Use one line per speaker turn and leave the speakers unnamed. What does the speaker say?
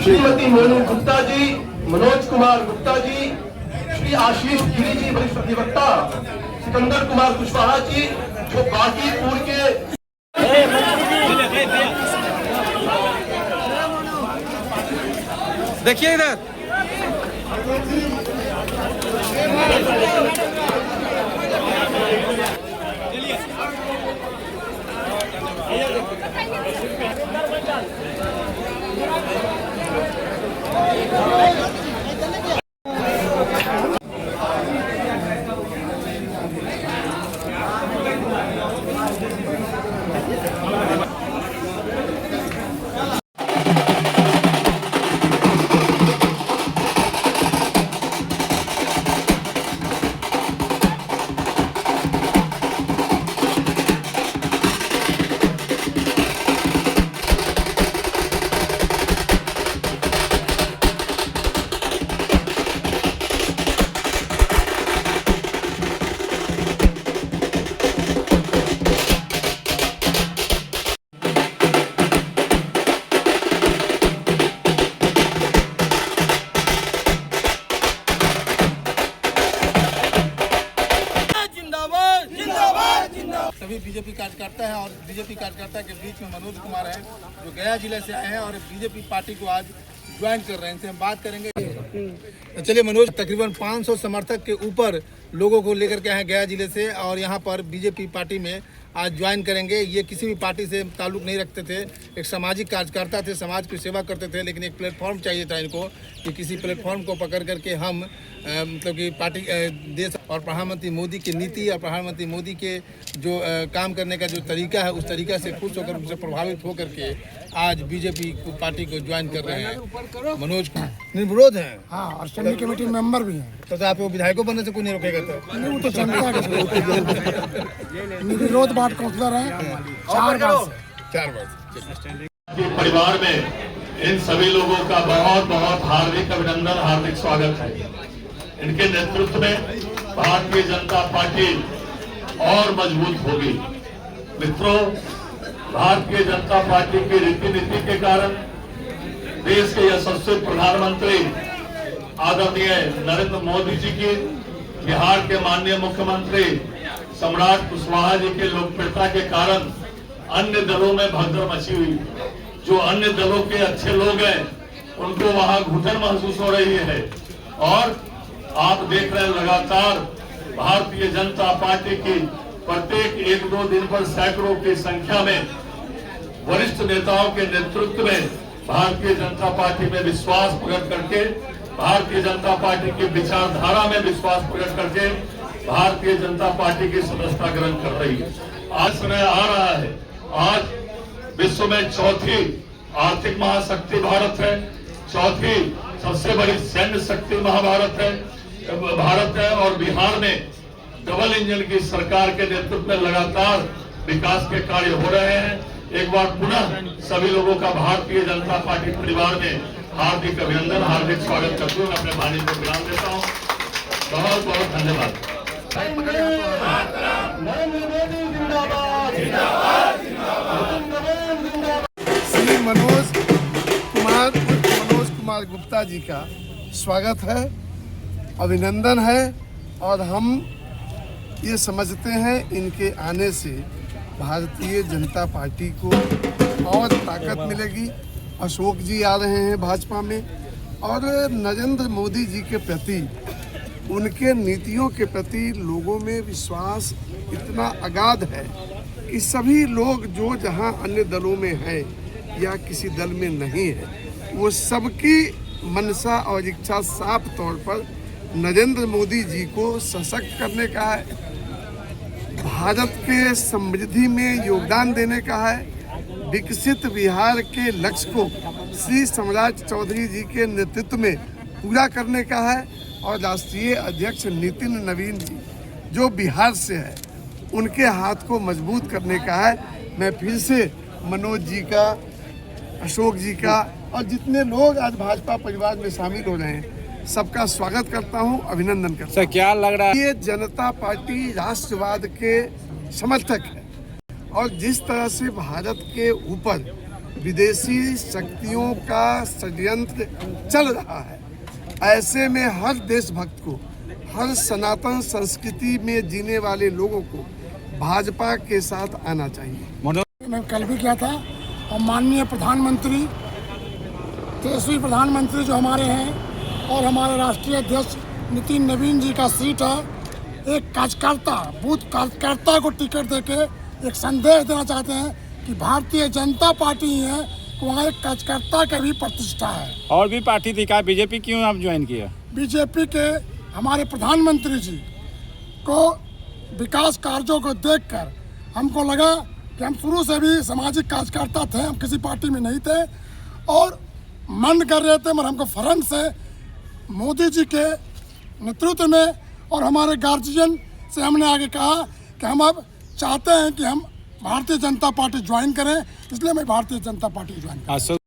श्रीमती मोनू गुप्ता जी, मनोज कुमार गुप्ता जी, श्री आशीष गिरी जी वरिष्ठ अधिवक्ता, सिकंदर कुमार कुशवाहा जी जो बांकीपुर के
देखिए इधर
सभी बीजेपी कार्यकर्ता हैं और बीजेपी कार्यकर्ता के बीच में मनोज कुमार हैं जो गया जिले से आए हैं और बीजेपी पार्टी को आज ज्वाइन कर रहे हैं। इनसे हम बात करेंगे। तो चलिए मनोज, तकरीबन 500 समर्थक के ऊपर लोगों को लेकर के आए गया जिले से और यहाँ पर बीजेपी पार्टी में आज ज्वाइन करेंगे। ये किसी भी पार्टी से ताल्लुक नहीं रखते थे, एक सामाजिक कार्यकर्ता थे, समाज की सेवा करते थे, लेकिन एक प्लेटफॉर्म चाहिए था इनको कि किसी प्लेटफॉर्म को पकड़ करके हम मतलब कि पार्टी देश और प्रधानमंत्री मोदी की नीति और प्रधानमंत्री मोदी के जो काम करने का जो तरीका है उस तरीका से खुश होकर उनसे प्रभावित होकर के आज बीजेपी पार्टी को ज्वाइन कर रहे हैं। मनोज निर्विरोध हैं।
हाँ, और स्टैंडिंग कमेटी मेंबर भी हैं।
तो आप वो विधायकों बनने से कोई नहीं रोकेगा? तो
नहीं, वो तो जनता के निर्विरोध वार्ड काउंसलर हैं 4 बार
के परिवार में इन सभी लोगों का बहुत बहुत हार्दिक अभिनंदन, हार्दिक स्वागत है। इनके नेतृत्व में भारतीय जनता पार्टी और मजबूत होगी। मित्रों, भारतीय जनता पार्टी की रीति नीति के कारण देश के यशस्वी प्रधानमंत्री आदरणीय नरेंद्र मोदी जी की, बिहार के माननीय मुख्यमंत्री सम्राट कुशवाहा जी के लोकप्रियता के कारण अन्य दलों में भगदड़ मची हुई। जो अन्य दलों के अच्छे लोग हैं उनको वहां घुटन महसूस हो रही है और आप देख रहे हैं लगातार भारतीय जनता पार्टी की प्रत्येक 1-2 दिन पर सैकड़ों की संख्या में वरिष्ठ नेताओं के नेतृत्व में भारतीय जनता पार्टी में विश्वास प्रकट करके, भारतीय जनता पार्टी की विचारधारा में विश्वास प्रकट करके भारतीय जनता पार्टी की सदस्यता ग्रहण कर रही है। आज समय आ रहा है, आज विश्व में चौथी आर्थिक महाशक्ति भारत है, चौथी सबसे बड़ी सैन्य शक्ति भारत है और बिहार में डबल इंजन की सरकार के नेतृत्व में लगातार विकास के कार्य हो रहे हैं। एक बार पुनः सभी लोगों का भारतीय जनता पार्टी परिवार में हार्दिक अभिनंदन, हार्दिक स्वागत करते हुए अपने वाणी को विराम देता हूँ। बहुत बहुत धन्यवाद।
श्री मनोज कुमार गुप्ता जी का स्वागत है, अभिनंदन है और हम ये समझते हैं इनके आने से भारतीय जनता पार्टी को और ताकत मिलेगी। अशोक जी आ रहे हैं भाजपा में और नरेंद्र मोदी जी के प्रति, उनके नीतियों के प्रति लोगों में विश्वास इतना अगाध है कि सभी लोग जो जहां अन्य दलों में हैं या किसी दल में नहीं है, वो सबकी मनसा और इच्छा साफ तौर पर नरेंद्र मोदी जी को सशक्त करने का है, भारत के समृद्धि में योगदान देने का है, विकसित बिहार के लक्ष्य को श्री सम्राट चौधरी जी के नेतृत्व में पूरा करने का है और राष्ट्रीय अध्यक्ष नितिन नवीन जी जो बिहार से है उनके हाथ को मजबूत करने का है। मैं फिर से मनोज जी का, अशोक जी का और जितने लोग आज भाजपा परिवार में शामिल हो रहे हैं सबका स्वागत करता हूं, अभिनंदन करता हूं।
सर क्या लग रहा है?
ये जनता पार्टी राष्ट्रवाद के समर्थक है और जिस तरह से भारत के ऊपर विदेशी शक्तियों का षड्यंत्र चल रहा है। ऐसे में हर देशभक्त को, हर सनातन संस्कृति में जीने वाले लोगों को भाजपा के साथ आना चाहिए।
मैं कल भी किया था और माननीय प्रधानमंत्री, तेजस्वी प्रधानमंत्री जो हमारे हैं और हमारे राष्ट्रीय अध्यक्ष नितिन नवीन जी का सीट है, एक कार्यकर्ता, बूथ कार्यकर्ता को टिकट देके एक संदेश देना चाहते हैं कि भारतीय जनता पार्टी ही है, वहाँ एक कार्यकर्ता का भी प्रतिष्ठा है।
और भी पार्टी थी क्या? बीजेपी क्यों आप ज्वाइन किया?
बीजेपी के हमारे प्रधानमंत्री जी को विकास कार्यों को देखकर हमको लगा कि हम शुरू से भी सामाजिक कार्यकर्ता थे, हम किसी पार्टी में नहीं थे और मन कर रहे थे, मगर हमको फ्रंट से मोदी जी के नेतृत्व में और हमारे गार्जियन से हमने आगे कहा कि हम अब चाहते हैं कि हम भारतीय जनता पार्टी ज्वाइन करें, इसलिए मैं भारतीय जनता पार्टी ज्वाइन करूँ।